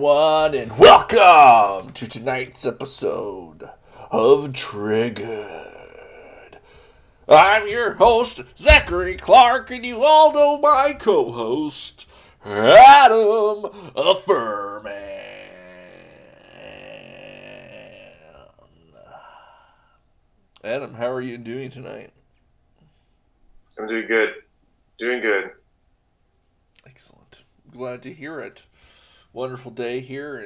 everyone, and welcome to tonight's episode of Triggered. I'm your host, Zachary Clark, and you all know my co-host, Adam Furman. Adam, how are you doing tonight? I'm doing good. Doing good. Excellent. Glad to hear it. Wonderful day here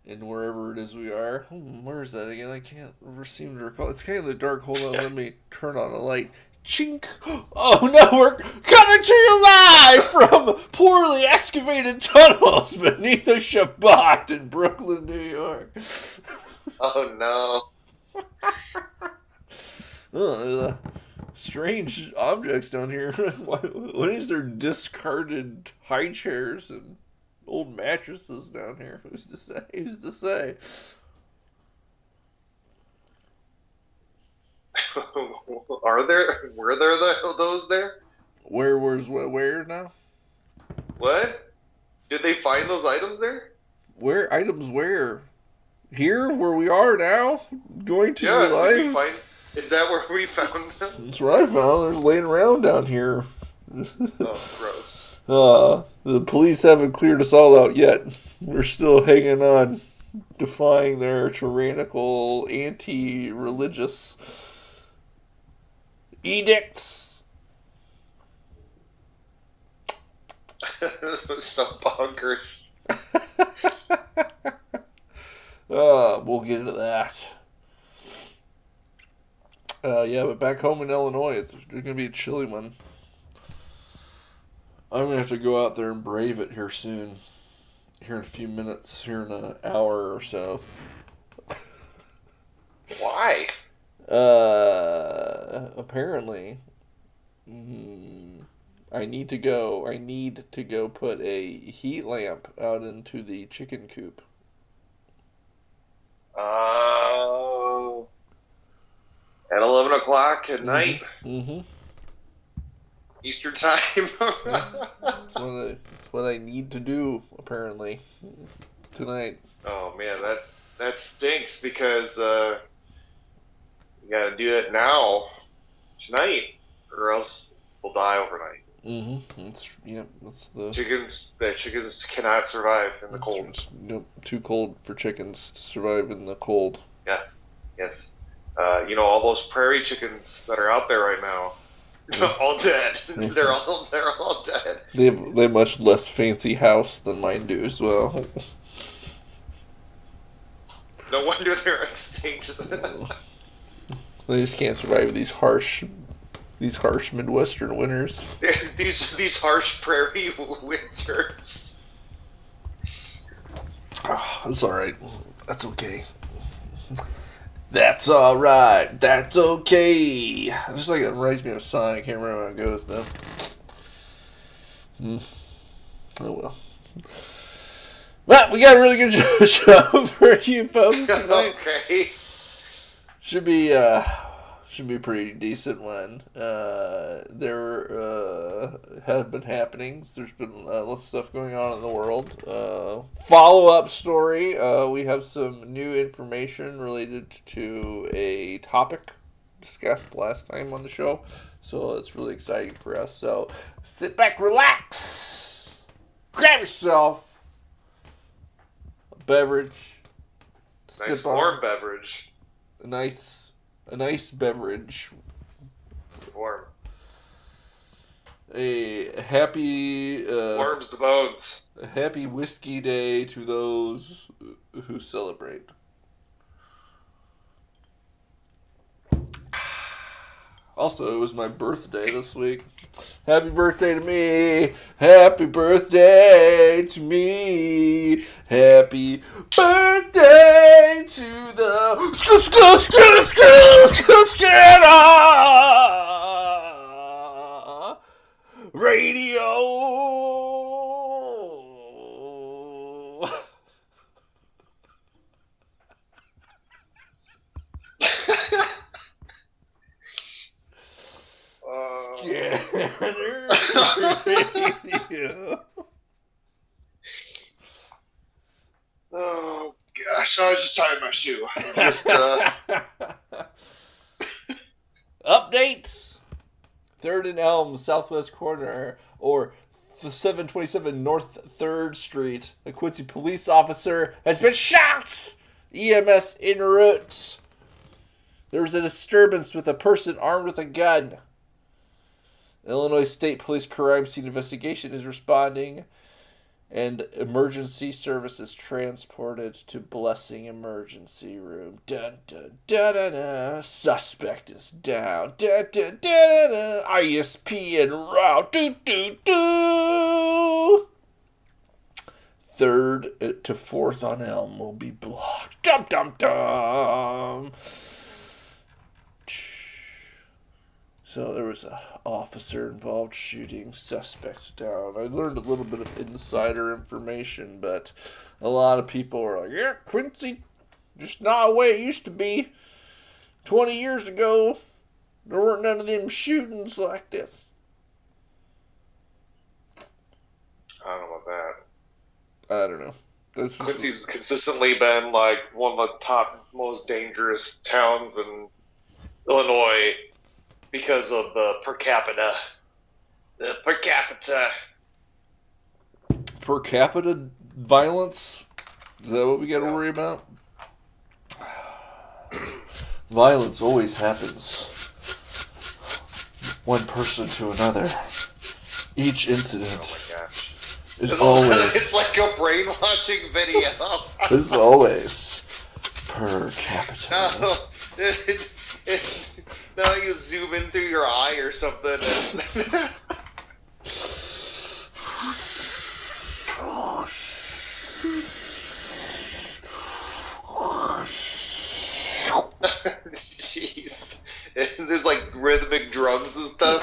in wherever it is we are. Where is that again? I can't seem to recall. It's kind of the dark. Hold on, let me turn on a light. Chink! Oh no, we're coming to you live from poorly excavated tunnels beneath a Shabbat in Brooklyn, New York. Oh no. Oh, there's strange objects down here. What is there discarded high chairs and old mattresses down here? Who's to say? Who's to say? Were there those there? Where now? What? Did they find those items there? Where items where? Here where we are now? Going to Yeah, your did we life? find? Is that where we found them? That's what I found. They're laying around down here. Oh, gross. The police haven't cleared us all out yet. We're still hanging on, defying their tyrannical, anti-religious edicts. So bonkers. We'll get into that. Yeah, but back home in Illinois, it's going to be a chilly one. I'm going to have to go out there and brave it here soon. Here in a few minutes, here in an hour or so. Why? Apparently, I need to go put a heat lamp out into the chicken coop. Oh. At 11 o'clock at night? Mm-hmm. Eastern time? That's what I need to do, apparently, tonight. Oh man, that stinks because you gotta do it now, tonight, or else we'll die overnight. Mm-hmm. That's the Chickens cannot survive in the cold. It's, too cold for chickens to survive in the cold. Yeah, yes. All those prairie chickens that are out there right now, all dead. They're all dead. They have much less fancy house than mine do as well. No wonder they're extinct. They just can't survive these harsh Midwestern winters. these harsh prairie winters. Oh, that's all right. That's okay. That's all right. That's okay. Just like it reminds me of a song. I can't remember how it goes though. Oh well. Well, we got a really good show for you folks tonight. Okay. Should be a pretty decent one. There have been happenings. There's been lots of stuff going on in the world. Follow-up story. We have some new information related to a topic discussed last time on the show. So it's really exciting for us. So sit back, relax, grab yourself a beverage. Nice warm beverage. A nice beverage. Warm. A happy warms the bones. A happy whiskey day to those who celebrate. Also, it was my birthday this week. Happy birthday to me. Happy birthday to me. Happy birthday to the radio. Scanner radio. gosh, I was just tying my shoe. Just, Updates. 3rd and Elm, southwest corner, or 727 North 3rd Street. A Quincy police officer has been shot. EMS en route. There was a disturbance with a person armed with a gun. Illinois State Police crime scene investigation is responding, and emergency services transported to Blessing emergency room. Dun dun dun dun dun. Suspect is down. Dun dun dun dun. ISP en route. Do do do. 3rd to 4th on Elm will be blocked. Dum dum dum. So there was an officer involved shooting suspects down. I learned a little bit of insider information, but a lot of people are like, yeah, Quincy, just not the way it used to be. 20 years ago, there weren't none of them shootings like this. I don't know about that. I don't know. That's just... Quincy's consistently been like one of the top most dangerous towns in Illinois because of the per capita. The per capita. Per capita violence? Is that what we got to worry about? Violence always happens. One person to another. Each incident. Oh my gosh. Is always. It's like a brainwashing video. Is always per capita. Now you zoom in through your eye or something. Jeez. And there's like rhythmic drums and stuff.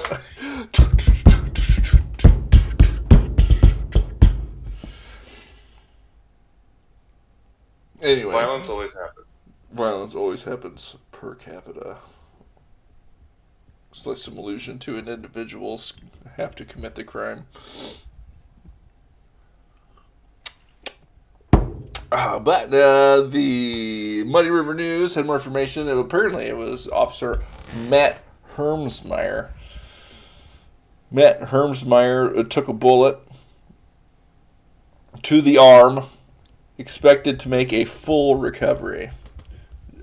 Anyway. Violence always happens. Violence always happens per capita. It's like some allusion to an individual's have to commit the crime. But the Muddy River News had more information. Apparently it was Officer Matt Hermsmeyer. Matt Hermsmeyer took a bullet to the arm, expected to make a full recovery.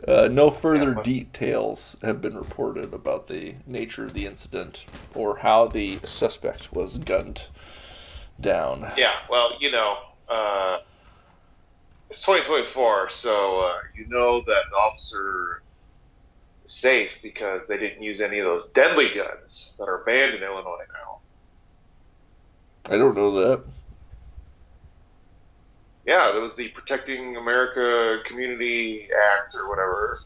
No further details have been reported about the nature of the incident or how the suspect was gunned down. Yeah, well, it's 2024, so you know that the officer is safe because they didn't use any of those deadly guns that are banned in Illinois now. I don't know that. Yeah, there was the Protecting America Community Act or whatever.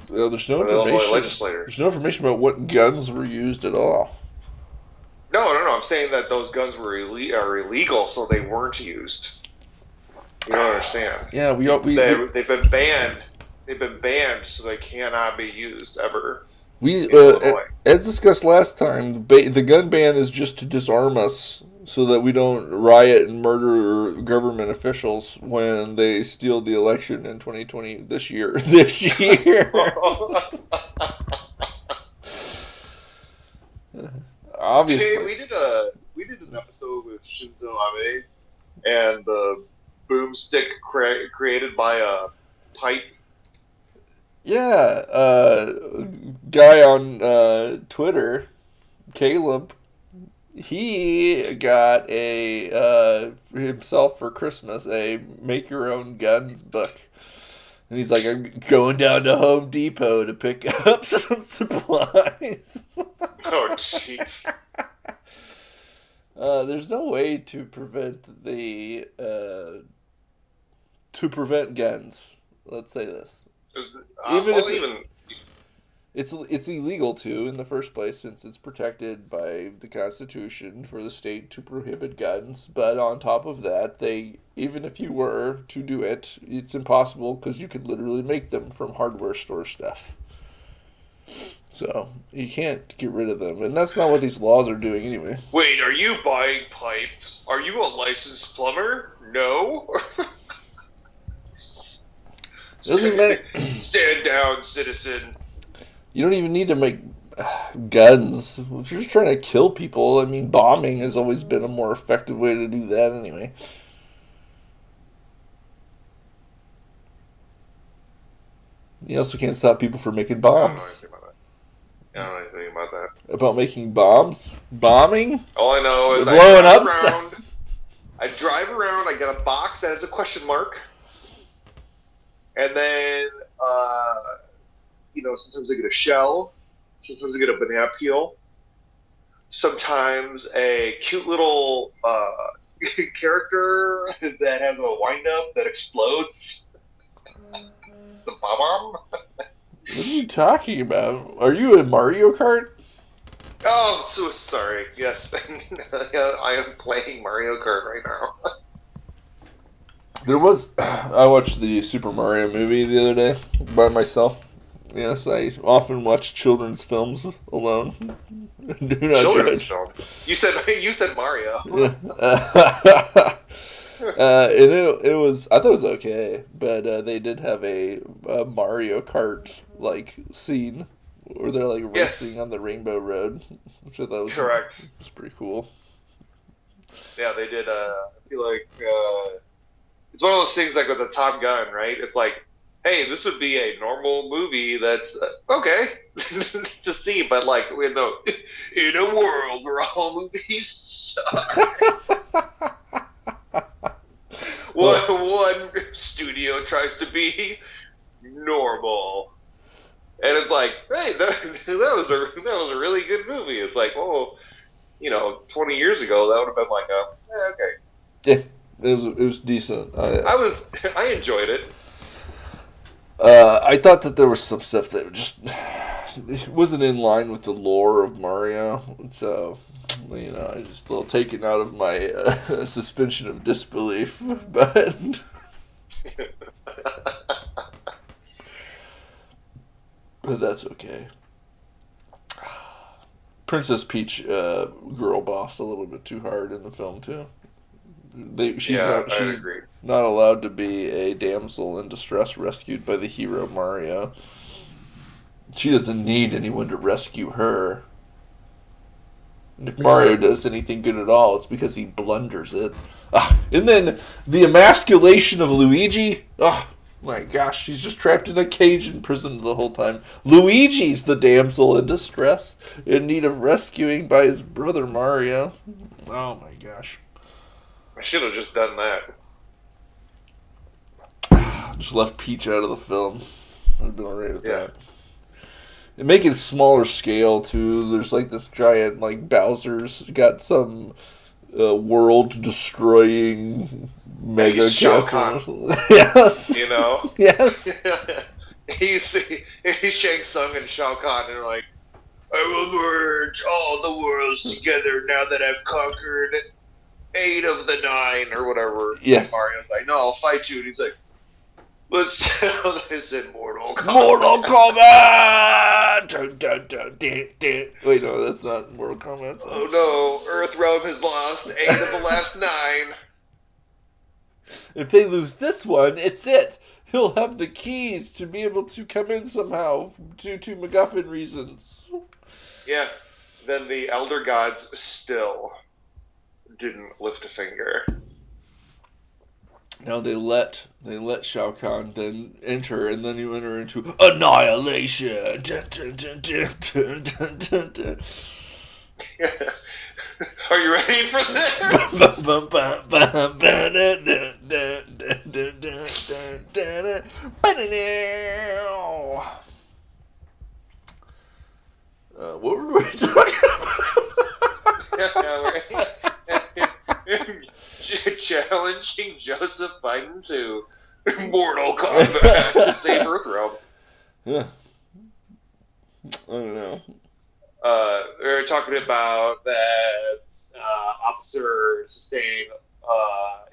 There's no Illinois information. legislators. There's no information about what guns were used at all. No. I'm saying that those guns are illegal, so they weren't used. You don't understand. Yeah, They've been banned. They've been banned, so they cannot be used ever. As discussed last time, the gun ban is just to disarm us so that we don't riot and murder government officials when they steal the election in 2020 this year. Obviously. Hey, we did an episode with Shinzo Abe and the boomstick created by a pipe. Yeah, guy on Twitter, Caleb, he got himself for Christmas a Make Your Own Guns book. And he's like, I'm going down to Home Depot to pick up some supplies. Oh, jeez. There's no way to prevent guns. Let's say this. It's illegal to in the first place since it's protected by the Constitution for the state to prohibit guns. But on top of that, even if you were to do it, it's impossible because you could literally make them from hardware store stuff. So you can't get rid of them, and that's not what these laws are doing anyway. Wait, are you buying pipes? Are you a licensed plumber? No. Doesn't matter. Stand down, citizen. You don't even need to make guns. If you're just trying to kill people, I mean, bombing has always been a more effective way to do that anyway. You also can't stop people from making I don't know bombs. anything about that. I don't know anything about that. About making bombs? Bombing? All I know is They're blowing up I drive around, I get a box that has a question mark, and then, sometimes I get a shell, sometimes I get a banana peel, sometimes a cute little character that has a wind-up that explodes. The bomb. What are you talking about? Are you in Mario Kart? Oh, so sorry. Yes, I am playing Mario Kart right now. I watched the Super Mario movie the other day by myself. Yes, I often watch children's films alone. Do not Children's judge. film. You said Mario. Yeah. And it was, I thought it was okay, but they did have a Mario Kart like scene where they're like Yes. racing on the Rainbow Road, which I thought Correct. was pretty cool. Yeah, they did. I feel like it's one of those things like with the Top Gun, right? It's like, hey, this would be a normal movie that's okay to see, but like in a world where all movies suck. One studio tries to be normal, and it's like, hey, that was a really good movie. It's like, 20 years ago, that would have been like okay. Yeah, it was decent. I enjoyed it. I thought that there was some stuff that just it wasn't in line with the lore of Mario, so I just a little taken out of my suspension of disbelief, but that's okay. Princess Peach girl bossed a little bit too hard in the film too. She's I agree. not allowed to be a damsel in distress rescued by the hero Mario. She doesn't need anyone to rescue her. And if Mario does anything good at all, it's because he blunders it. And then the emasculation of Luigi. Oh my gosh, he's just trapped in a cage in prison the whole time. Luigi's the damsel in distress, in need of rescuing by his brother Mario. Oh my gosh. I should have just done that. Just left Peach out of the film. I'd been alright with that. And make it smaller scale too. There's like this giant like Bowser's got some world destroying mega castle. Yes. Yes. He's Shang Tsung and Shao Kahn, and they're like, I will merge all the worlds together now that I've conquered 8 of the 9 or whatever. Yes. Mario's like, no, I'll fight you. And he's like, let's tell this in Mortal Kombat. Mortal Kombat! Dun, dun, dun, dun, dun. Wait, no, that's not Mortal Kombat. Oh no, Earthrealm has lost 8 of the last 9. If they lose this one, it's it. He'll have the keys to be able to come in somehow due to MacGuffin reasons. Yeah, then the Elder Gods still didn't lift a finger. No, they let Shao Kahn then enter, and then you enter into annihilation. Dun, dun, dun, dun, dun, dun, dun. Are you ready for this? What were we talking Challenging Joseph Biden to Mortal Kombat to save Earthrealm. Yeah. I don't know. We were talking about that officer sustained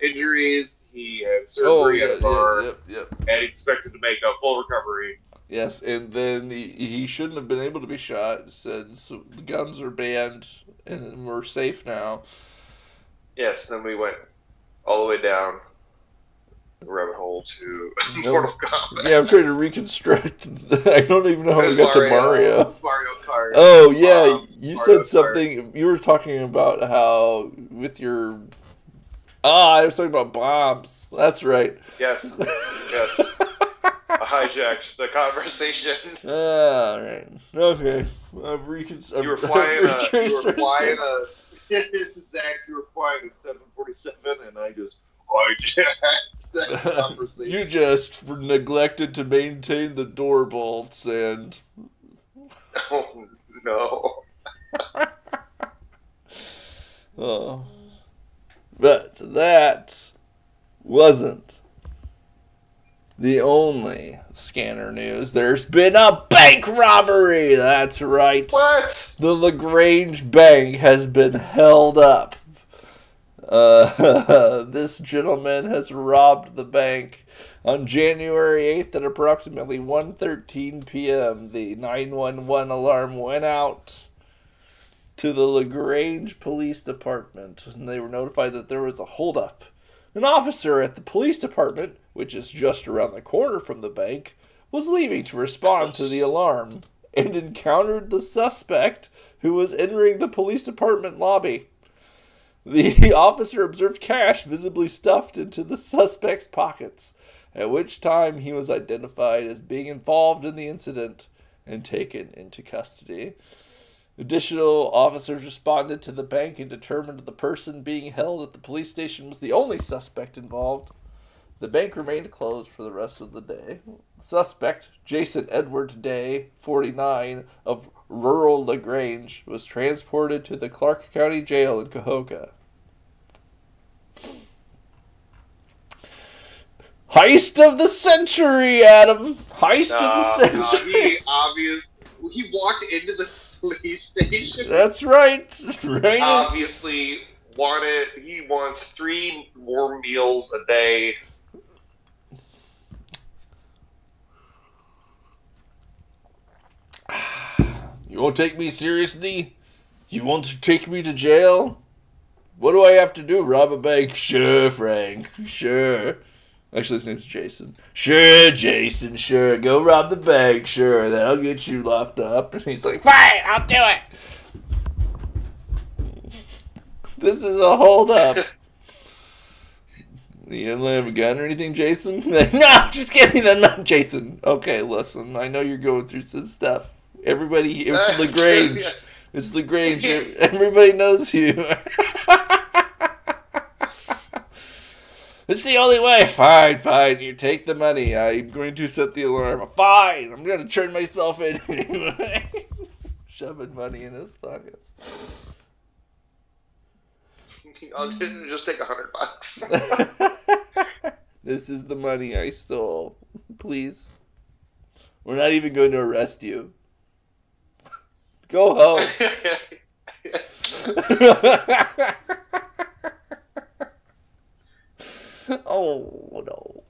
injuries. He had surgery at a bar, yep. and he's expected to make a full recovery. Yes, and then he shouldn't have been able to be shot since the guns are banned and we're safe now. Yes, then we went all the way down the rabbit hole sequel to No. Mortal Kombat. Yeah, I'm trying to reconstruct. I don't even know how we got to Mario. Mario Kart. Oh yeah, you Mario said something. You were talking about how with your. I was talking about bombs. That's right. Yes. Yes. I hijacked the conversation. All right. Okay. You were flying Zach, you were flying a 747, and I just hijacked that conversation. You just neglected to maintain the door bolts and. Oh no. Oh. But that wasn't the only scanner news. There's been a bank robbery. That's right. What? The LaGrange Bank has been held up. This gentleman has robbed the bank on January 8th at approximately 1:13 p.m. The 911 alarm went out to the LaGrange Police Department, and they were notified that there was a holdup. An officer at the police department, which is just around the corner from the bank, was leaving to respond to the alarm and encountered the suspect who was entering the police department lobby. The officer observed cash visibly stuffed into the suspect's pockets, at which time he was identified as being involved in the incident and taken into custody. Additional officers responded to the bank and determined the person being held at the police station was the only suspect involved. The bank remained closed for the rest of the day. The suspect, Jason Edward Day, 49, of rural LaGrange, was transported to the Clark County Jail in Cahoga. Heist of the century, Adam! Heist of the century! He walked into the police station. That's right. Right. Obviously he wants 3 more meals a day. You won't take me seriously? You want to take me to jail? What do I have to do? Rob a bank? Sure, Frank. Sure. Actually, his name's Jason. Sure, Jason. Sure. Go rob the bank. Sure. That'll get you locked up. And he's like, fine, I'll do it. This is a holdup. You don't have a gun or anything, Jason? No, just give me the gun, Jason. Okay, listen. I know you're going through some stuff. Everybody, it's LaGrange. It's LaGrange. Everybody knows you. It's the only way. Fine. You take the money. I'm going to set the alarm. Fine. I'm going to turn myself in anyway. Shoving money in his pockets. I'll just take $100. This is the money I stole. Please. We're not even going to arrest you. Go home. Oh no.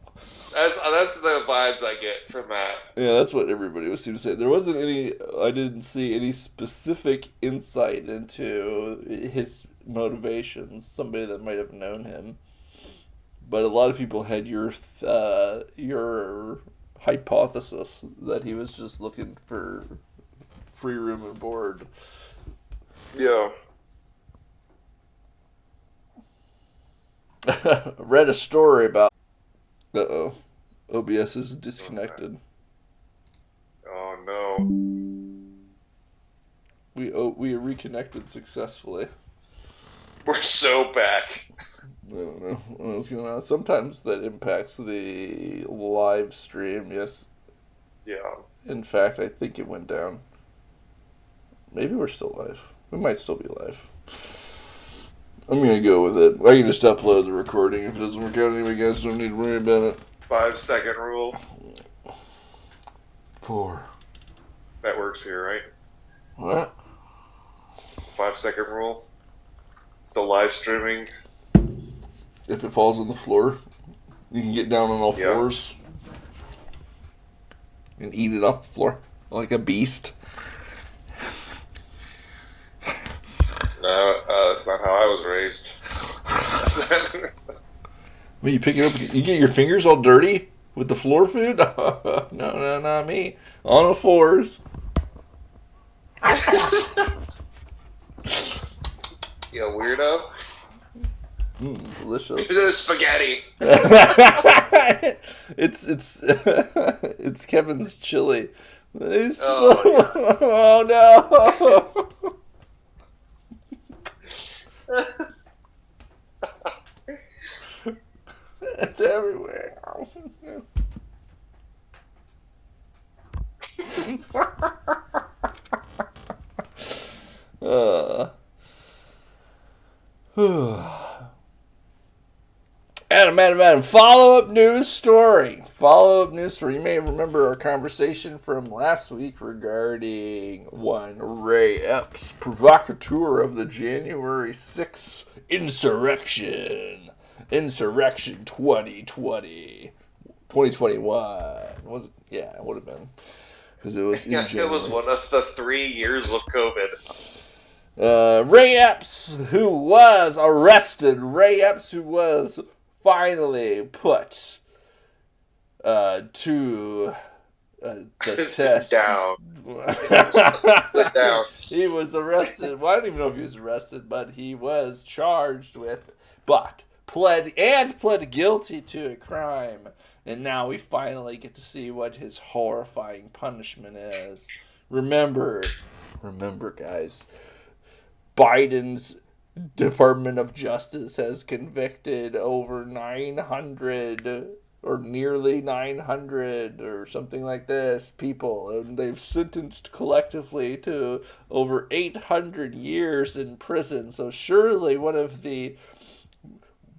That's the vibes I get from that. Yeah, that's what everybody was seeming to say. There wasn't I didn't see any specific insight into his motivations. Somebody that might have known him, but a lot of people had your hypothesis that he was just looking for free room and board. Yeah. Read a story about. OBS is disconnected. Oh no. We reconnected successfully. We're so back. I don't know what's going on. Sometimes that impacts the live stream. Yes. Yeah. In fact, I think it went down. Maybe we're still live. We might still be live. I'm going to go with it. I can just upload the recording. If it doesn't work out anyway, guys don't need to worry about it. 5-second rule. 4. That works here, right? What? 5-second rule. Still live streaming. If it falls on the floor, you can get down on all fours and eat it off the floor like a beast. No, that's not how I was raised. When you pick it up, you get your fingers all dirty with the floor food? No, not me. On the floors. You weirdo. Delicious. It's spaghetti. It's Kevin's chili. Oh, no. It's everywhere. Adam. Follow-up news story. You may remember our conversation from last week regarding one Ray Epps, provocateur of the January 6th insurrection. Insurrection 2020. 2021. Was it? Yeah, it would have been. Because it was in January. It was one of the 3 years of COVID. Ray Epps, who was arrested. Ray Epps, who was finally put to the test. Down. Down. He was arrested. Well, I don't even know if he was arrested, but he was charged with, pled guilty to a crime. And now we finally get to see what his horrifying punishment is. Remember, guys, Biden's Department of Justice has convicted over 900 or nearly 900 or something like this people, and they've sentenced collectively to over 800 years in prison. So surely one of the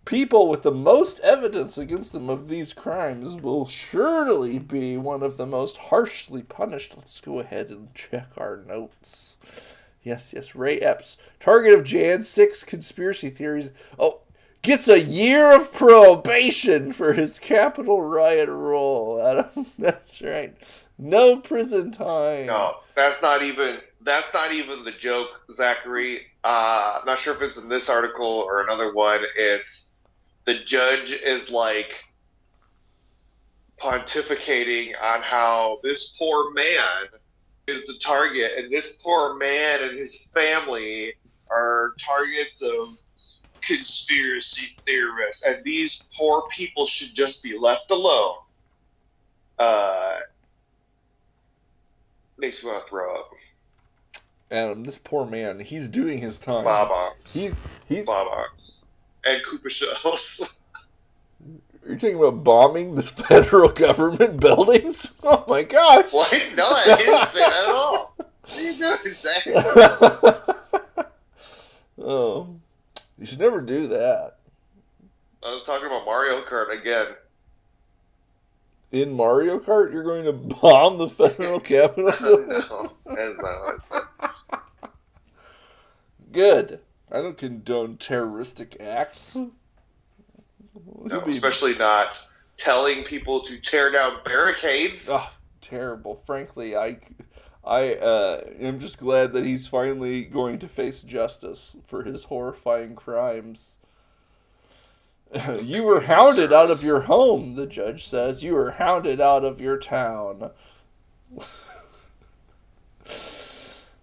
people with the most evidence against them of these crimes will surely be one of the most harshly punished. Let's go ahead and check our notes. Yes, Ray Epps, target of Jan 6 conspiracy theories. Oh, gets a year of probation for his Capitol riot role. Adam, that's right. No prison time. No, that's not even the joke, Zachary. I'm not sure if it's in this article or another one. It's the judge is like pontificating on how this poor man is the target, and this poor man and his family are targets of conspiracy theorists, and these poor people should just be left alone. Makes me want to throw up. Adam, this poor man, he's doing his time. Bob-Ox. He's Bob-Ox. And Koopa Shells. You're talking about bombing the federal government buildings? Oh my gosh! What? No, I didn't say that at all. What are you doing, Zach? Oh, you should never do that. I was talking about Mario Kart again. In Mario Kart, you're going to bomb the federal capitol building? No, that's not what I said. Good. I don't condone terroristic acts. No, especially not telling people to tear down barricades. Oh, terrible. Frankly, I am just glad that he's finally going to face justice for his horrifying crimes. You were hounded out of your home, the judge says. You were hounded out of your town.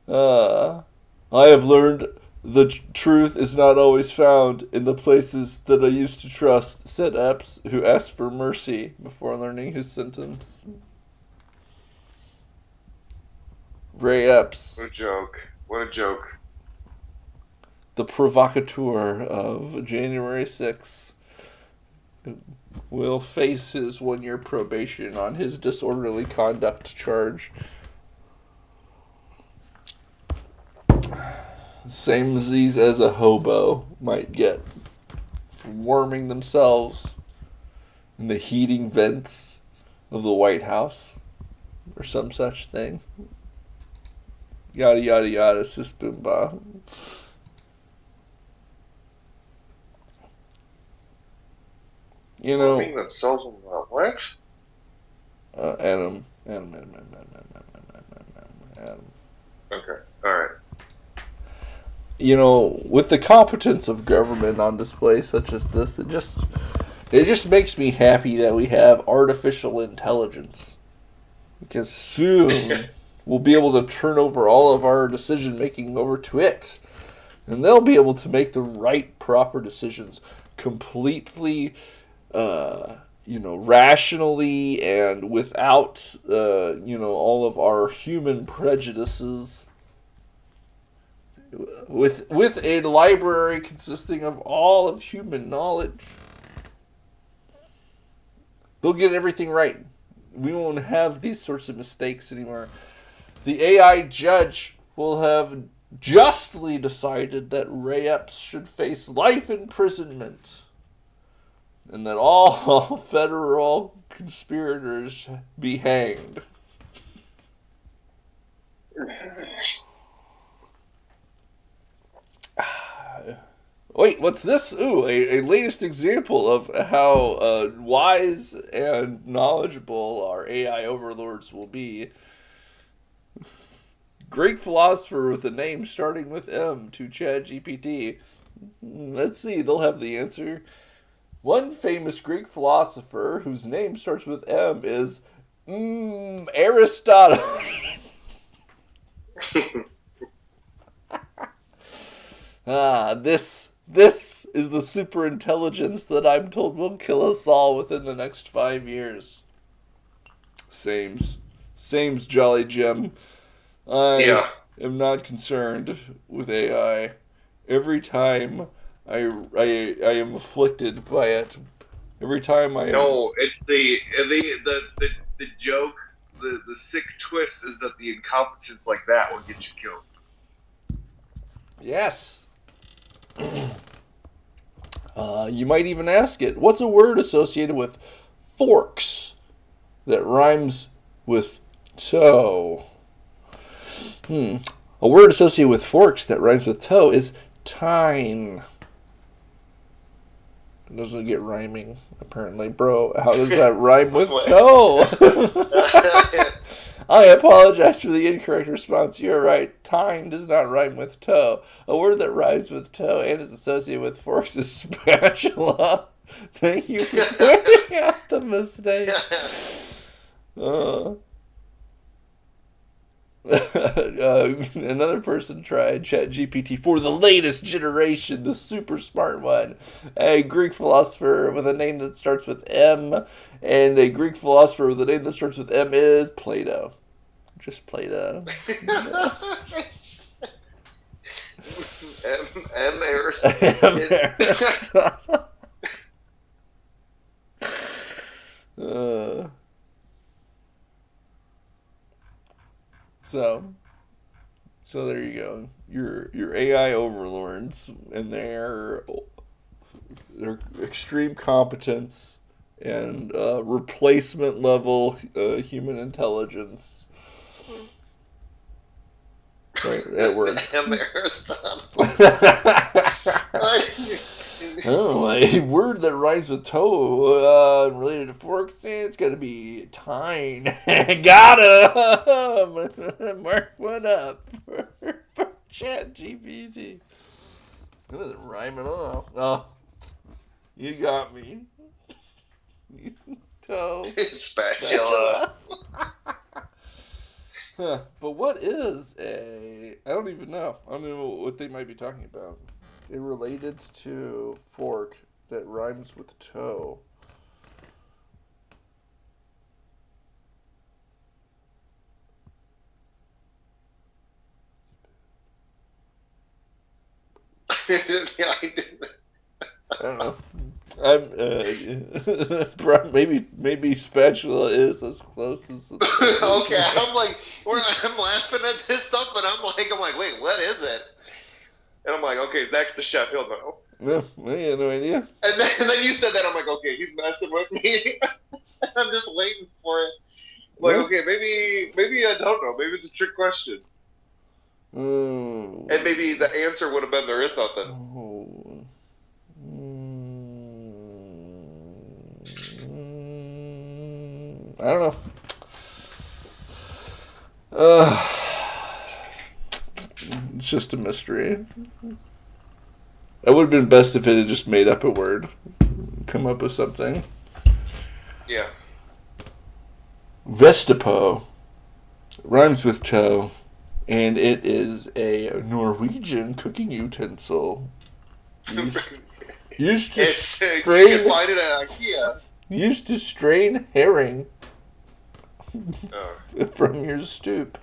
I have learned the truth is not always found in the places that I used to trust, said Epps, who asked for mercy before learning his sentence. Ray Epps. What a joke. What a joke. The provocateur of January 6th will face his 1-year probation on his disorderly conduct charge. Same disease as a hobo might get from warming themselves in the heating vents of the White House or some such thing. Yada yada yada, sis boom ba. You know, warming themselves in the what? Adam. Okay, all right. You know, with the competence of government on display such as this, it It just makes me happy that we have artificial intelligence. Because soon we'll be able to turn over all of our decision making over to it. And they'll be able to make the right, proper decisions completely, rationally and without, all of our human prejudices. With a library consisting of all of human knowledge. They'll get everything right. We won't have these sorts of mistakes anymore. The AI judge will have justly decided that Ray Epps should face life imprisonment and that all federal conspirators be hanged. Wait, what's this? Ooh, a latest example of how wise and knowledgeable our AI overlords will be. Greek philosopher with a name starting with M to ChatGPT. Let's see, they'll have the answer. One famous Greek philosopher whose name starts with M is Aristotle. This is the super intelligence that I'm told will kill us all within the next 5 years. Sames, Jolly Jim. I am not concerned with AI. Every time I am afflicted by it. Every time I am... No, it's the joke, the sick twist is that the incompetence like that will get you killed. Yes. You might even ask it, what's a word associated with forks that rhymes with toe? A word associated with forks that rhymes with toe is tine. It doesn't get rhyming, apparently. Bro, how does that rhyme with toe? I apologize for the incorrect response. You're right. Tine does not rhyme with toe. A word that rhymes with toe and is associated with forks is spatula. Thank you for pointing out the mistake. Another person tried ChatGPT for the latest generation, the super smart one. A Greek philosopher with a name that starts with M, and a Greek philosopher with a name that starts with M is Plato. Just Plato. M. Aristotle. So there you go. Your AI overlords and their extreme competence and replacement level human intelligence. Right, at work. M. Aristotle. Oh, a word that rhymes with toe related to forks, it's got to be tine. Got him! Mark one up for ChatGPT. That doesn't rhyme at all. Oh, you got me. Toe. Spatula. Huh. But what is I don't even know. I don't know what they might be talking about. It related to fork that rhymes with toe. Yeah, I did. I don't know. Maybe spatula is as close as. Okay, I'm laughing at this stuff, but I'm like, wait, what is it? And I'm like, okay, Zach's the chef, he'll know. No, I had no idea. And then you said that, I'm like, okay, he's messing with me. I'm just waiting for it. I'm like, okay, maybe I don't know. Maybe it's a trick question. And maybe the answer would have been there is nothing. I don't know. It's just a mystery. It would have been best if it had just made up a word. come up with something. Yeah. Vestapo rhymes with toe, and it is a Norwegian cooking utensil used to You strain can find it at IKEA. used to strain herring Oh. from your stoop.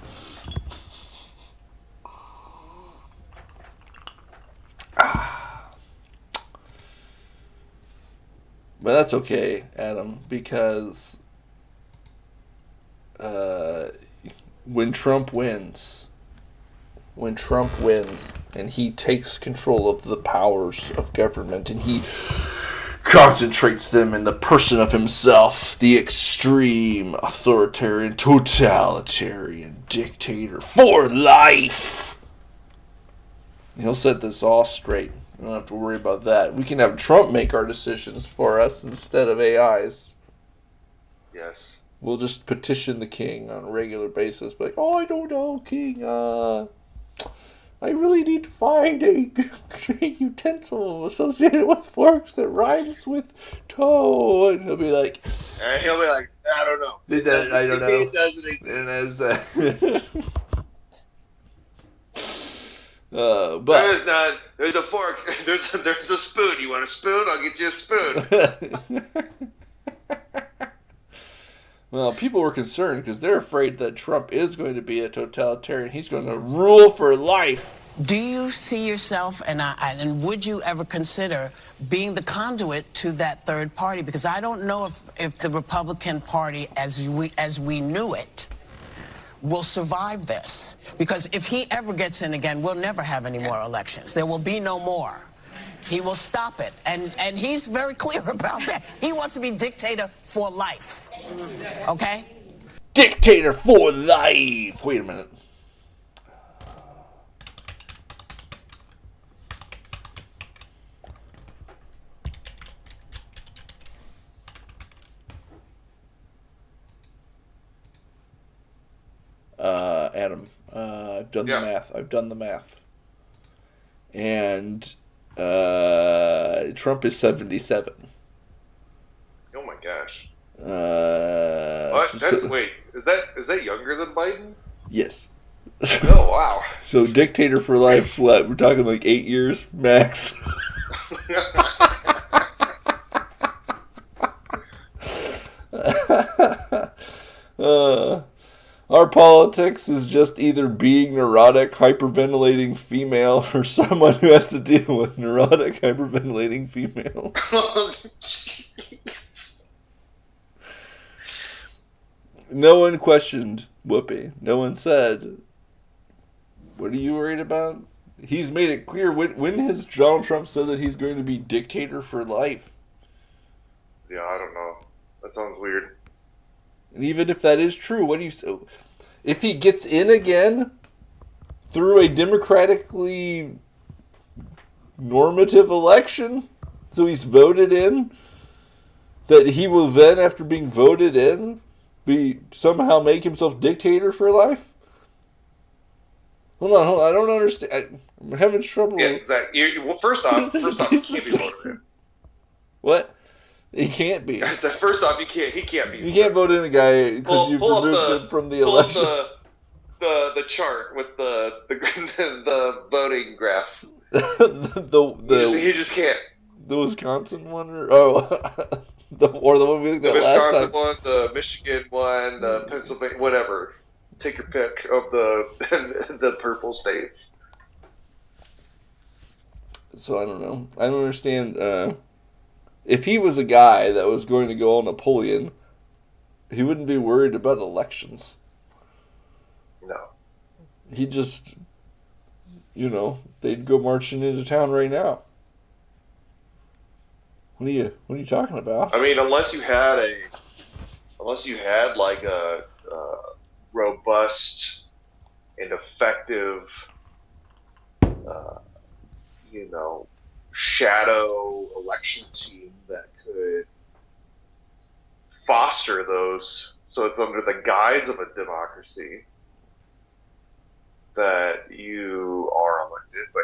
But that's okay, Adam, because when Trump wins, and he takes control of the powers of government and he concentrates them in the person of himself, the extreme authoritarian, totalitarian dictator for life, he'll set this all straight. We don't have to worry about that. We can have Trump make our decisions for us instead of AIs. Yes. We'll just petition the king on a regular basis. Like, oh, I don't know, king. I really need to find a utensil associated with forks that rhymes with toe. And he'll be like, And he'll be like, I don't know. I don't know. It doesn't exist. And as but There's a fork. There's a spoon. You want a spoon? I'll get you a spoon. Well, people were concerned because they're afraid that Trump is going to be a totalitarian. He's going to rule for life. Do you see yourself, and would you ever consider being the conduit to that third party? Because I don't know if the Republican Party, as we knew it, will survive this. Because if he ever gets in again, we'll never have any more elections. There will be no more. He will stop it. And he's very clear about that. He wants to be dictator for life. Okay? Dictator for life. Wait a minute. Adam, I've done the math. And Trump is 77. Oh my gosh. What? Wait, is that younger than Biden? Yes. Oh wow. So dictator for life, what? We're talking like 8 years max. Our politics is just either being neurotic, hyperventilating female, or someone who has to deal with neurotic, hyperventilating females. No one questioned Whoopi. No one said, what are you worried about? He's made it clear. When has Donald Trump said that he's going to be dictator for life? Yeah, I don't know. That sounds weird. And even if that is true, what do you say? If he gets in again through a democratically normative election, so he's voted in, that he will then, after being voted in, somehow make himself dictator for life? Hold on. I don't understand. I'm having trouble. Yeah, exactly. Well, first off, he can't be voted in. What? He can't be. First off, he can't be. You can't vote in a guy because you've removed him from the election. The chart with the voting graph. You just can't. The Wisconsin one, or the one we looked at last time. The Wisconsin one, the Michigan one, the Pennsylvania, whatever. Take your pick of the purple states. So I don't know. I don't understand. If he was a guy that was going to go all Napoleon, he wouldn't be worried about elections. No. He just, they'd go marching into town right now. What are you talking about? I mean, unless you had like a robust and effective, shadow election team that could foster those, so it's under the guise of a democracy that you are elected, but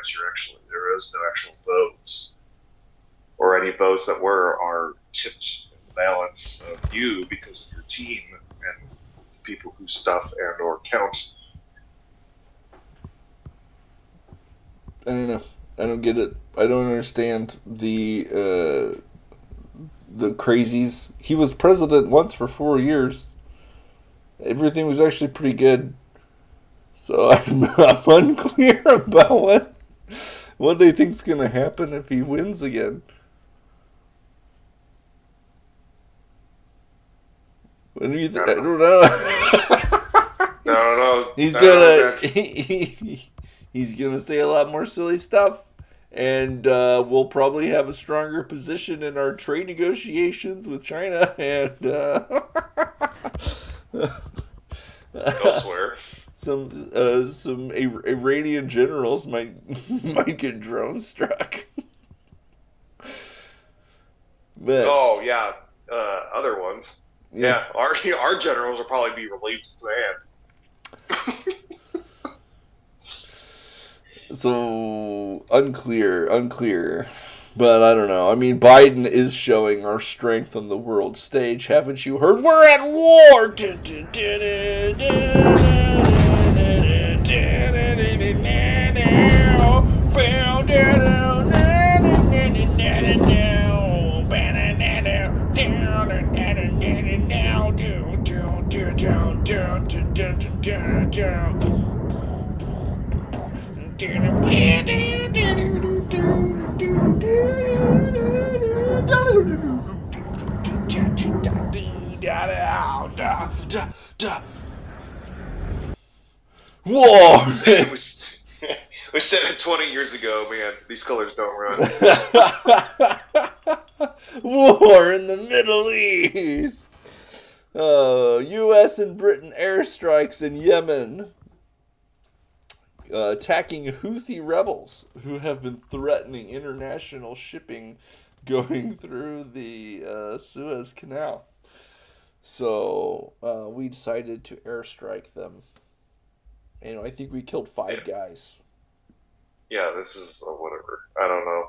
there is no actual votes. or any votes that were are tipped in the balance of you because of your team and people who stuff and or count. I don't know. I don't get it. I don't understand the crazies. He was president once for 4 years. Everything was actually pretty good. So I'm unclear about what they think's gonna happen if he wins again. What do you think? I don't know. I don't know. He's I don't know, gonna he's gonna say a lot more silly stuff, and we'll probably have a stronger position in our trade negotiations with China and elsewhere. some Iranian generals might might get drone struck. But Oh yeah, other ones. Yeah, our generals will probably be relieved to land. So unclear. But I don't know. I mean, Biden is showing our strength on the world stage. Haven't you heard? We're at war. War. We said it 20 years ago, man. These colors don't run. War in the Middle East. U.S. and Britain airstrikes in Yemen, attacking Houthi rebels who have been threatening international shipping going through the Suez Canal. So we decided to airstrike them. And I think we killed 5 guys. Yeah, this is whatever. I don't know.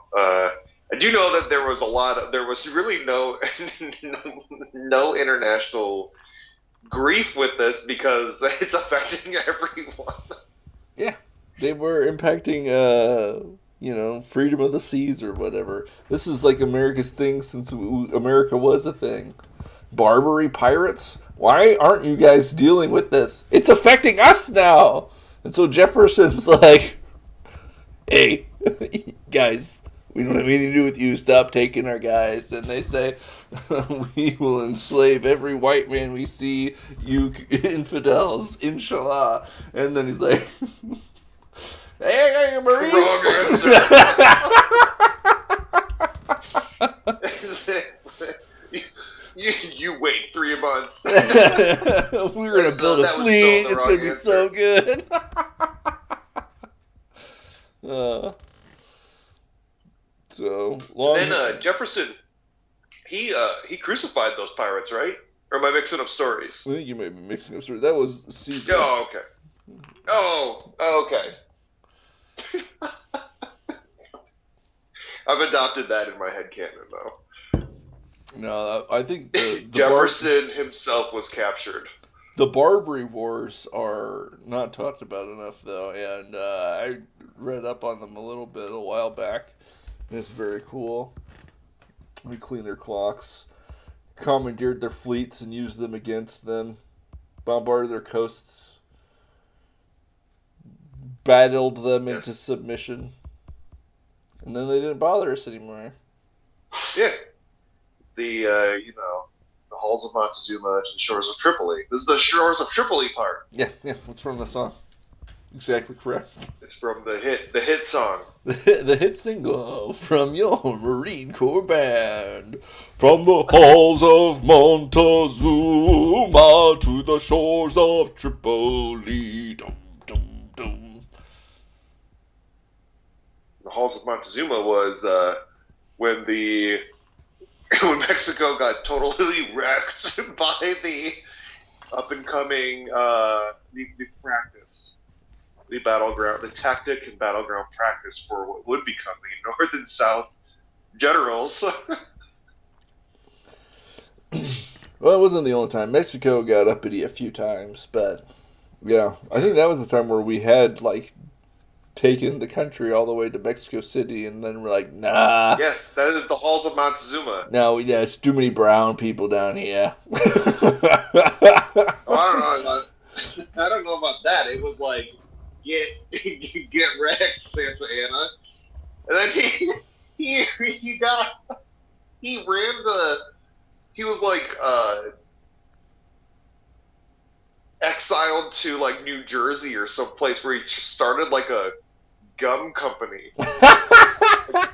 I do know that there was really no no international grief with this because it's affecting everyone. Yeah, they were impacting, freedom of the seas or whatever. This is like America's thing since America was a thing. Barbary pirates? Why aren't you guys dealing with this? It's affecting us now! And so Jefferson's like, hey, guys, we don't have anything to do with you. Stop taking our guys. And they say, we will enslave every white man we see, you infidels, inshallah. And then he's like, hey, I got your Marines. You wait 3 months. We're going to build a fleet. It's going to be so good. So long. And then Jefferson, he crucified those pirates, right? Or am I mixing up stories? I think you may be mixing up stories. That was Caesar. Oh, okay. Oh, okay. I've adopted that in my headcanon, though. No, I think the Jefferson himself was captured. The Barbary Wars are not talked about enough, though, and I read up on them a little bit a while back. And it's very cool. We cleaned their clocks, commandeered their fleets and used them against them, bombarded their coasts, battled them into submission, and then they didn't bother us anymore. Yeah. The halls of Montezuma to the shores of Tripoli. This is the shores of Tripoli part. Yeah, it's from the song. Exactly correct. It's from the hit song. The hit single from your Marine Corps band. From the halls of Montezuma to the shores of Tripoli. Dum, dum, dum. The halls of Montezuma was when Mexico got totally wrecked by the up-and-coming the practice, the tactic and battleground practice for what would become the North and South generals. Well, it wasn't the only time. Mexico got uppity a few times, but yeah, I think that was the time where we had like taken the country all the way to Mexico City, and then we're like, nah, Yes, that is the halls of Montezuma. no, yeah, it's too many brown people down here. Oh, I don't know about that. It was like get wrecked, Santa Anna, and then he ran the he was like exiled to like New Jersey or some place where he started like a gum company,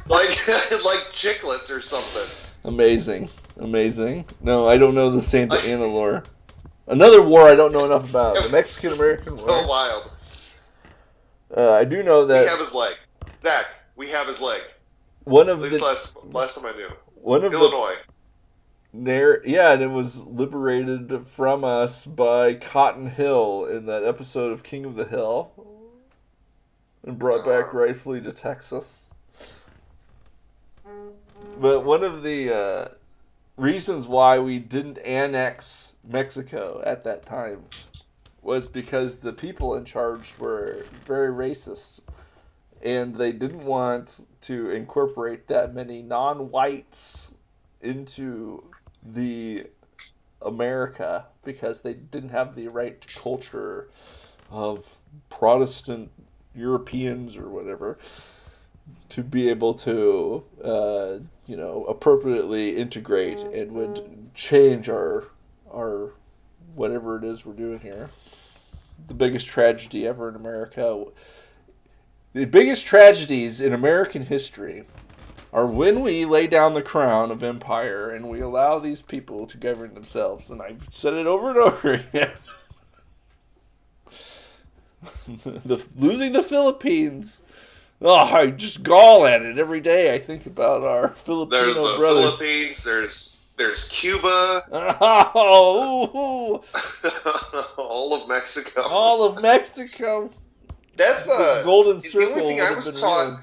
like like Chiclets or something. Amazing, amazing. No, I don't know the Santa Anna lore. Another war I don't know enough about. The Mexican-American So War. wild. I do know We have that his leg, Zach. We have his leg. one At of least the last time I knew. one of Illinois. yeah, and it was liberated from us by Cotton Hill in that episode of King of the Hill, and brought back rightfully to Texas. But one of the reasons why we didn't annex Mexico at that time was because the people in charge were very racist, and they didn't want to incorporate that many non-whites into the America because they didn't have the right culture of Protestant Europeans or whatever to be able to appropriately integrate, and would change our whatever it is we're doing here. The biggest tragedy ever in America. The biggest tragedies in American history are when we lay down the crown of empire and we allow these people to govern themselves. And I've said it over and over again. Losing the Philippines. Oh, I just gall at it every day. I think about our Filipino There's the brothers. Philippines. There's Cuba. Oh, All of Mexico. all of Mexico. That's The golden the circle only thing would I have was been taught real.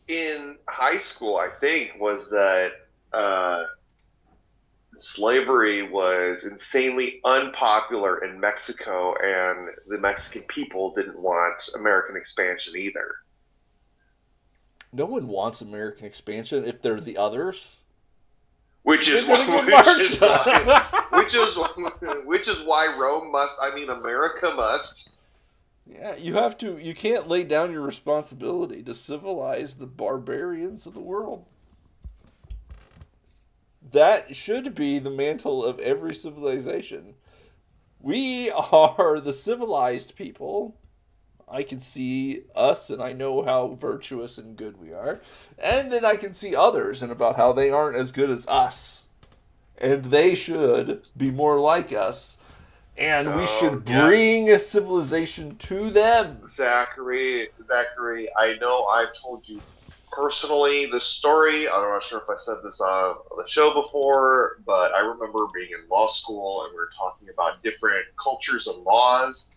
in high school, I think, was that slavery was insanely unpopular in Mexico, and the Mexican people didn't want American expansion either. No one wants American expansion if they're the others. Which is They're gonna get marched which is why Rome must. I mean, America must. Yeah, you can't lay down your responsibility to civilize the barbarians of the world. That should be the mantle of every civilization. We are the civilized people. I can see us and I know how virtuous and good we are. And then I can see others and about how they aren't as good as us. And they should be more like us. And we should bring civilization to them. Zachary, I know I've told you personally this story. I'm not sure if I said this on the show before, but I remember being in law school and we were talking about different cultures and laws.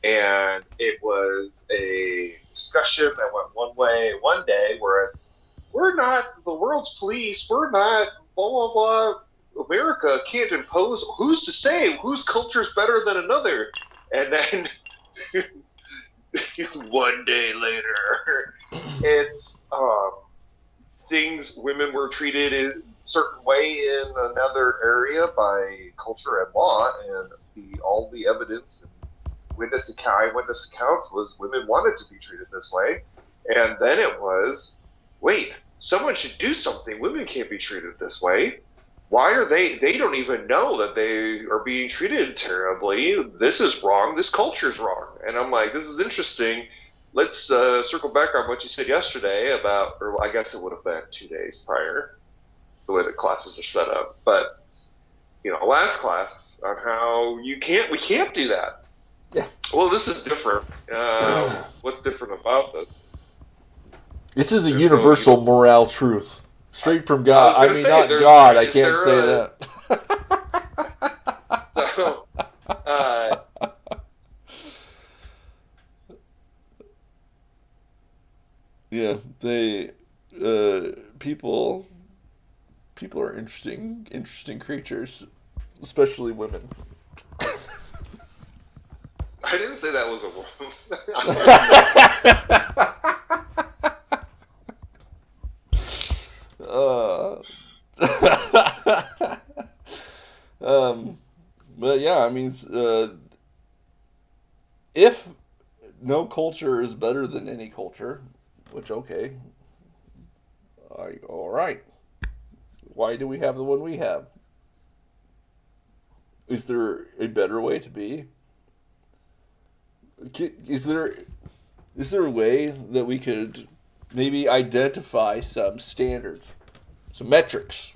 And it was a discussion that went one way one day where it's, we're not the world's police, we're not blah, blah, blah. America can't impose, who's to say whose culture is better than another? And then one day later, it's women were treated in a certain way in another area by culture and law, and all the evidence and eyewitness accounts was women wanted to be treated this way. And then it was, wait, someone should do something. Women can't be treated this way. Why are they don't even know that they are being treated terribly. This is wrong. This culture is wrong. And I'm like, this is interesting. Let's circle back on what you said yesterday about, or I guess it would have been 2 days prior, the way the classes are set up. But, last class on how we can't do that. Yeah. Well, this is different. What's different about this? This is a universal morale truth. Straight from God. I mean, not there's- God. I is can't there say a- that. So, Yeah, they interesting creatures, especially women. I didn't say that was a woman. But yeah, I mean, if no culture is better than any culture, which okay, all right. Why do we have the one we have? Is there a better way to be? Is there a way that we could maybe identify some standards, some metrics,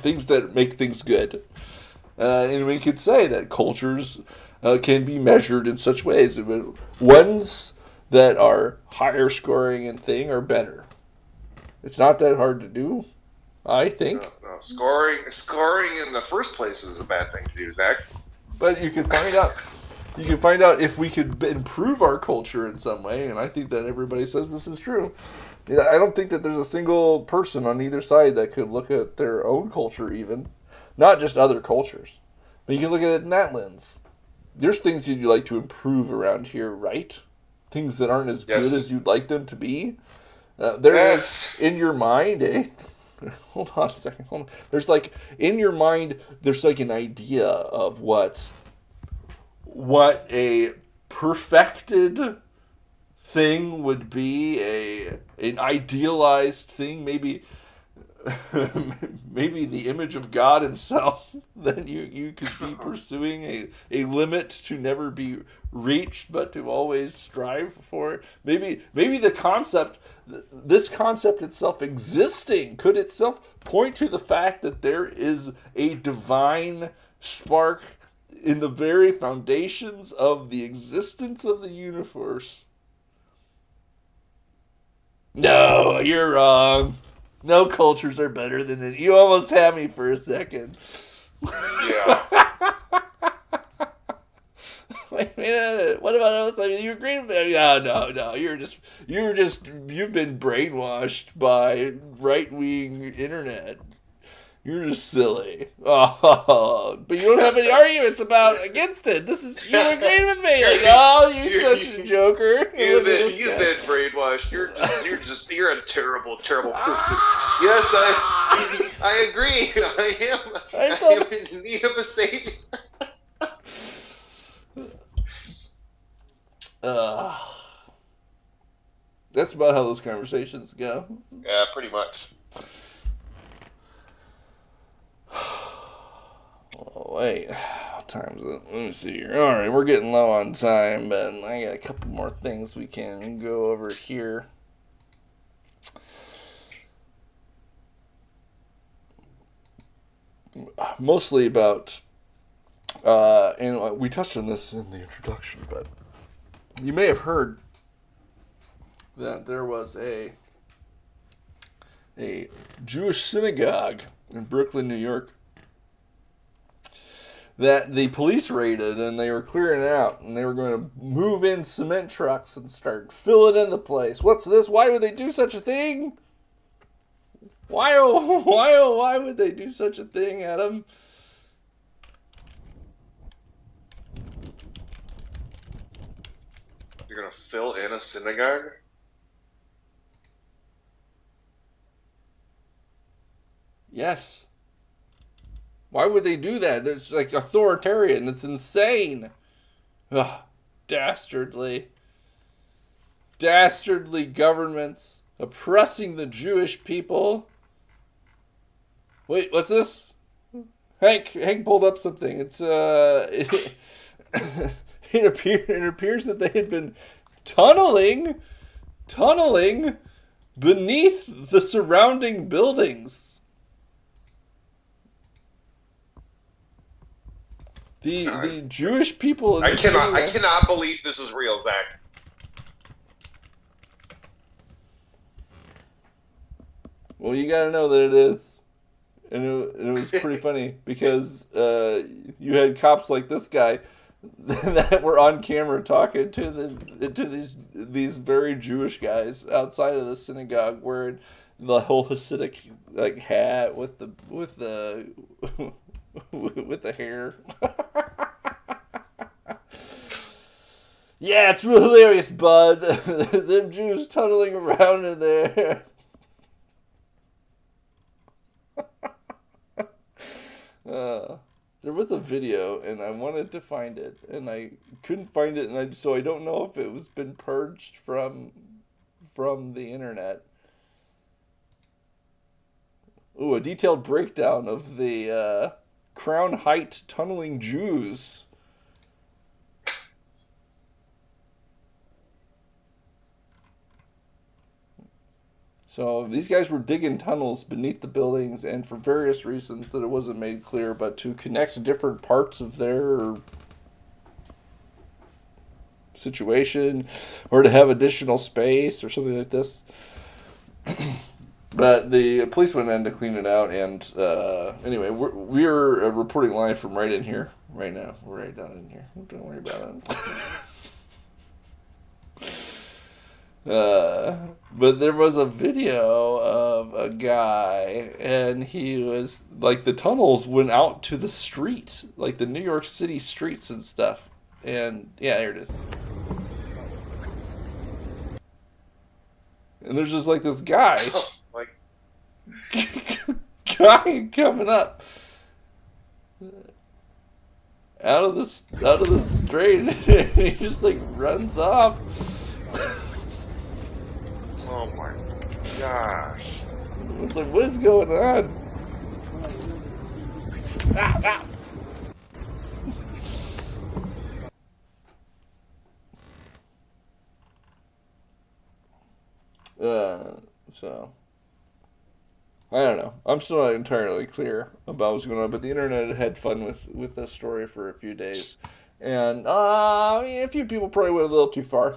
things that make things good? And we could say that cultures can be measured in such ways. Ones that are higher scoring and thing are better. It's not that hard to do, I think. No. Scoring in the first place is a bad thing to do, Zach. But you can find out. You can find out if we could improve our culture in some way, and I think that everybody says this is true. I don't think that there's a single person on either side that could look at their own culture even, not just other cultures. But you can look at it in that lens. There's things you'd like to improve around here, right? Things that aren't as good as you'd like them to be. There is, in your mind, hold on a second. There's in your mind, there's an idea of what a perfected thing would be, an idealized thing, maybe the image of God himself. Then you could be pursuing a limit to never be reached, but to always strive for. Maybe this concept itself existing could itself point to the fact that there is a divine spark in the very foundations of the existence of the universe. No, you're wrong. No cultures are better than it. You almost had me for a second. Yeah. Wait a minute. What about us? I mean, you agree with me? No. You've been brainwashed by right-wing internet. You're just silly. Oh, but you don't have any arguments against it. You agreed with me. You're such a joker. You've been brainwashed. You're a terrible person. Yes, I agree. I am in need of a savior. That's about how those conversations go. Yeah, pretty much. Oh, wait. What time is it? Let me see here. Alright, we're getting low on time, but I got a couple more things we can go over here. Mostly about, and we touched on this in the introduction, but you may have heard that there was a Jewish synagogue in Brooklyn, New York, that the police raided, and they were clearing it out, and they were going to move in cement trucks and start filling in the place. What's this? Why would they do such a thing? Why would they do such a thing, Adam? You're going to fill in a synagogue? Yes. Why would they do that? It's authoritarian. It's insane. Ugh, dastardly governments oppressing the Jewish people. Wait, what's this? Hank pulled up something. It's it appears that they had been tunneling beneath the surrounding buildings. The Jewish people in I cannot believe this is real, Zach. Well, you gotta know that it is. And it was pretty funny because you had cops like this guy that were on camera talking to these very Jewish guys outside of the synagogue, where the whole Hasidic like hat with the with the with the hair. Yeah, it's real hilarious, bud. Them Jews tunneling around in there. There was a video, and I wanted to find it, and I couldn't find it, and so I don't know if it was been purged from the internet. Ooh, a detailed breakdown of the Crown Height tunneling Jews. So these guys were digging tunnels beneath the buildings, and for various reasons that it wasn't made clear, but to connect different parts of their situation, or to have additional space, or something like this. But the police went in to clean it out, and anyway, we're reporting live from right in here, right now. We're right down in here. Don't worry about it. But there was a video of a guy, and he was like, the tunnels went out to the streets, like the New York City streets and stuff. And yeah, here it is. And there's just like this guy, guy coming up out of the street, and he just like runs off. Oh my gosh. It's like, what is going on? So I don't know. I'm still not entirely clear about what's going on, but the internet had fun with this story for a few days, and a few people probably went a little too far.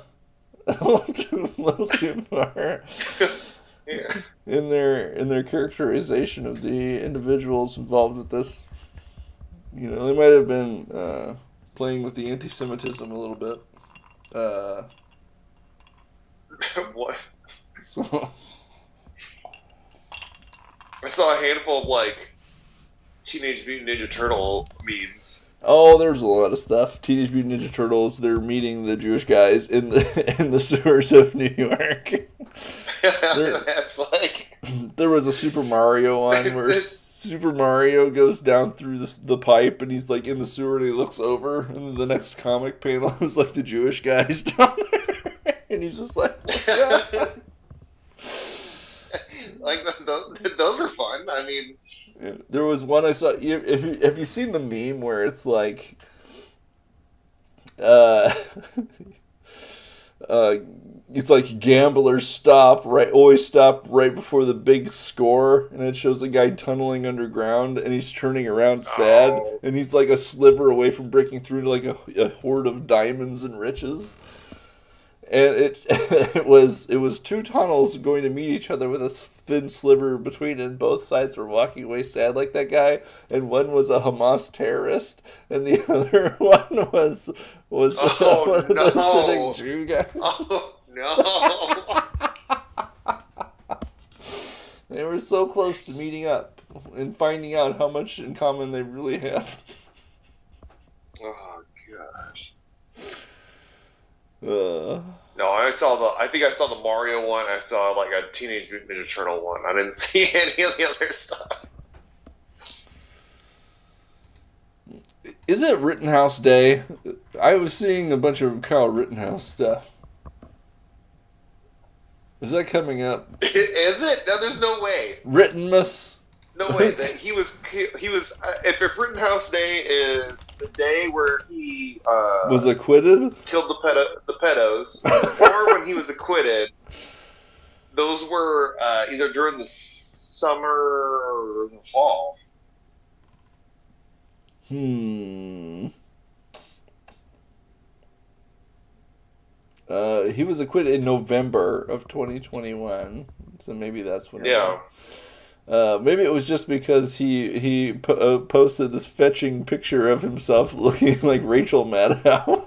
A little too far. Yeah. In their characterization of the individuals involved with this. You know, they might have been playing with the anti-Semitism a little bit. What? So I saw a handful of like Teenage Mutant Ninja Turtle memes. oh, there's a lot of stuff. Teenage Mutant Ninja Turtles. They're meeting the Jewish guys in the sewers of New York. That's like There was a Super Mario one where Super Mario goes down through the pipe, and he's like in the sewer, and he looks over, and then the next comic panel is like the Jewish guys down there, and he's just like, what's up? like those are fun. I mean, there was one I saw. Have you seen the meme where it's like, it's like gamblers always stop right before the big score, and it shows a guy tunneling underground, and he's turning around sad, and he's like a sliver away from breaking through to like a hoard of diamonds and riches. And it was two tunnels going to meet each other with a thin sliver between, and both sides were walking away sad like that guy. And one was a Hamas terrorist, and the other one was one of the Hasidic Jew guys. Oh no! They were so close to meeting up and finding out how much in common they really have. Oh gosh. Uh, No, I think I saw the Mario one. I saw like a Teenage Mutant Ninja Turtle one. I didn't see any of the other stuff. Is it Rittenhouse Day? I was seeing a bunch of Kyle Rittenhouse stuff. Is that coming up? Is it? No, there's no way. Rittenmus? No way. That he was. If Rittenhouse Day is the day where he was acquitted, killed the pedos, or when he was acquitted, those were either during the summer or the fall. He was acquitted in November of 2021, so maybe that's when. Yeah. Maybe it was just because he posted this fetching picture of himself looking like Rachel Maddow.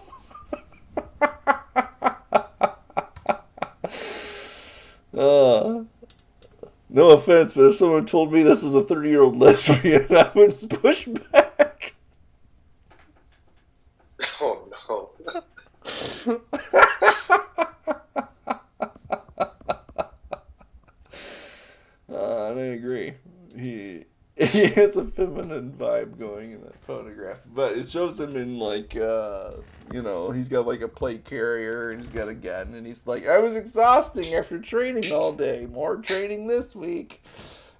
no offense, but if someone told me this was a 30-year-old lesbian, I would push back. Oh no. And I agree. He has a feminine vibe going in that photograph, but it shows him in like he's got like a plate carrier and he's got a gun and he's like, I was exhausting after training all day. More training this week.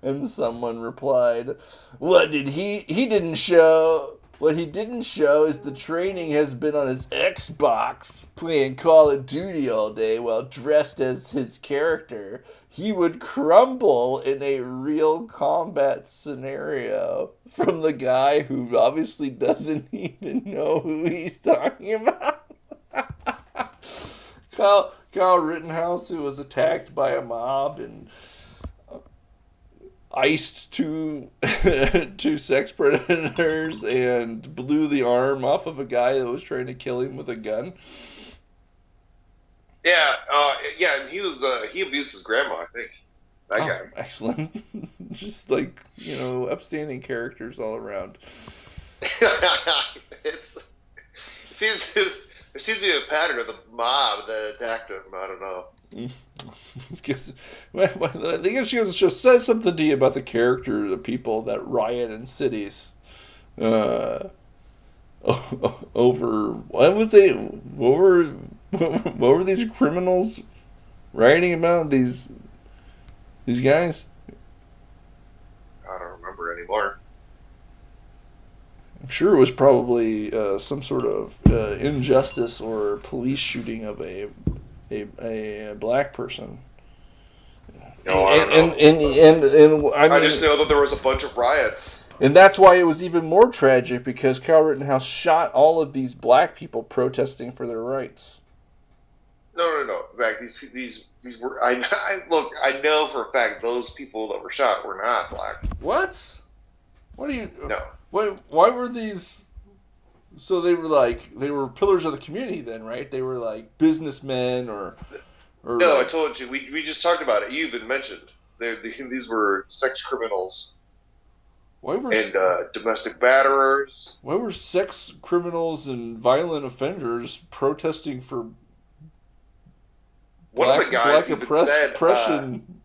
And someone replied, what he didn't show is the training has been on his Xbox playing Call of Duty all day while dressed as his character. He would crumble in a real combat scenario, from the guy who obviously doesn't even know who he's talking about. Kyle Rittenhouse, who was attacked by a mob and iced two sex predators and blew the arm off of a guy that was trying to kill him with a gun. Yeah, and he abused his grandma, I think. That guy. Excellent. Just like, upstanding characters all around. There seems to be a pattern of the mob that attacked him. I don't know. I think it just says something to you about the character of the people that riot in cities. Over what were these criminals writing about, these guys? I don't remember anymore. I'm sure it was probably some sort of injustice or police shooting of a black person. No, I just know that there was a bunch of riots. And that's why it was even more tragic, because Kyle Rittenhouse shot all of these black people protesting for their rights. No, Zach. These were. I know for a fact those people that were shot were not black. What? What do you? No. Why were these? So they were pillars of the community then, right? They were like businessmen or No, like, I told you. We just talked about it. You even mentioned these were sex criminals. And domestic batterers. Why were sex criminals and violent offenders protesting for black oppression?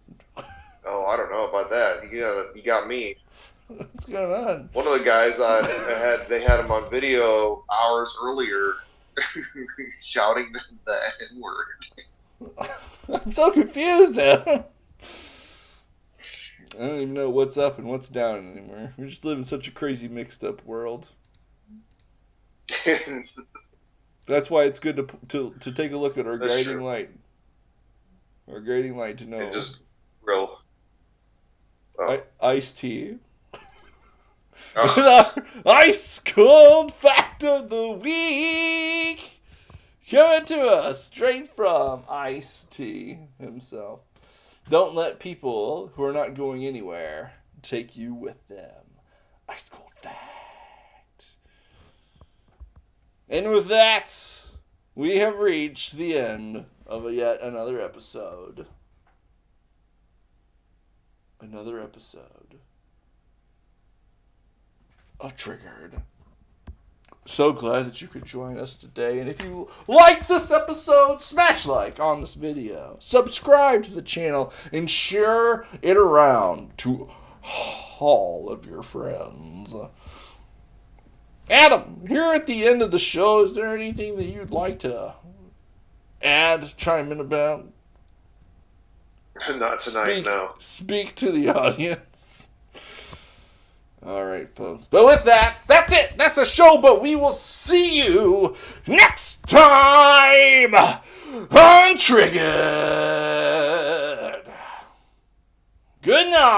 Oh, I don't know about that. You got me. What's going on? One of the guys they had him on video hours earlier shouting the N-word. I'm so confused now. I don't even know what's up and what's down anymore. We just live in such a crazy mixed up world. That's why it's good to take a look at our guiding light. Our guiding light to know. And just real. Oh. Ice-T. With our ice cold fact of the week, coming to us straight from Ice-T himself. Don't let people who are not going anywhere take you with them. Ice cold fact. And with that, we have reached the end of yet another episode. Another episode of Triggered. So glad that you could join us today. And if you like this episode, smash like on this video. Subscribe to the channel and share it around to all of your friends. Adam, here at the end of the show, is there anything that you'd like to add, chime in about? Not tonight, no. Speak to the audience. All right, folks. But with that, that's it. That's the show, but we will see you next time on Triggered. Good night.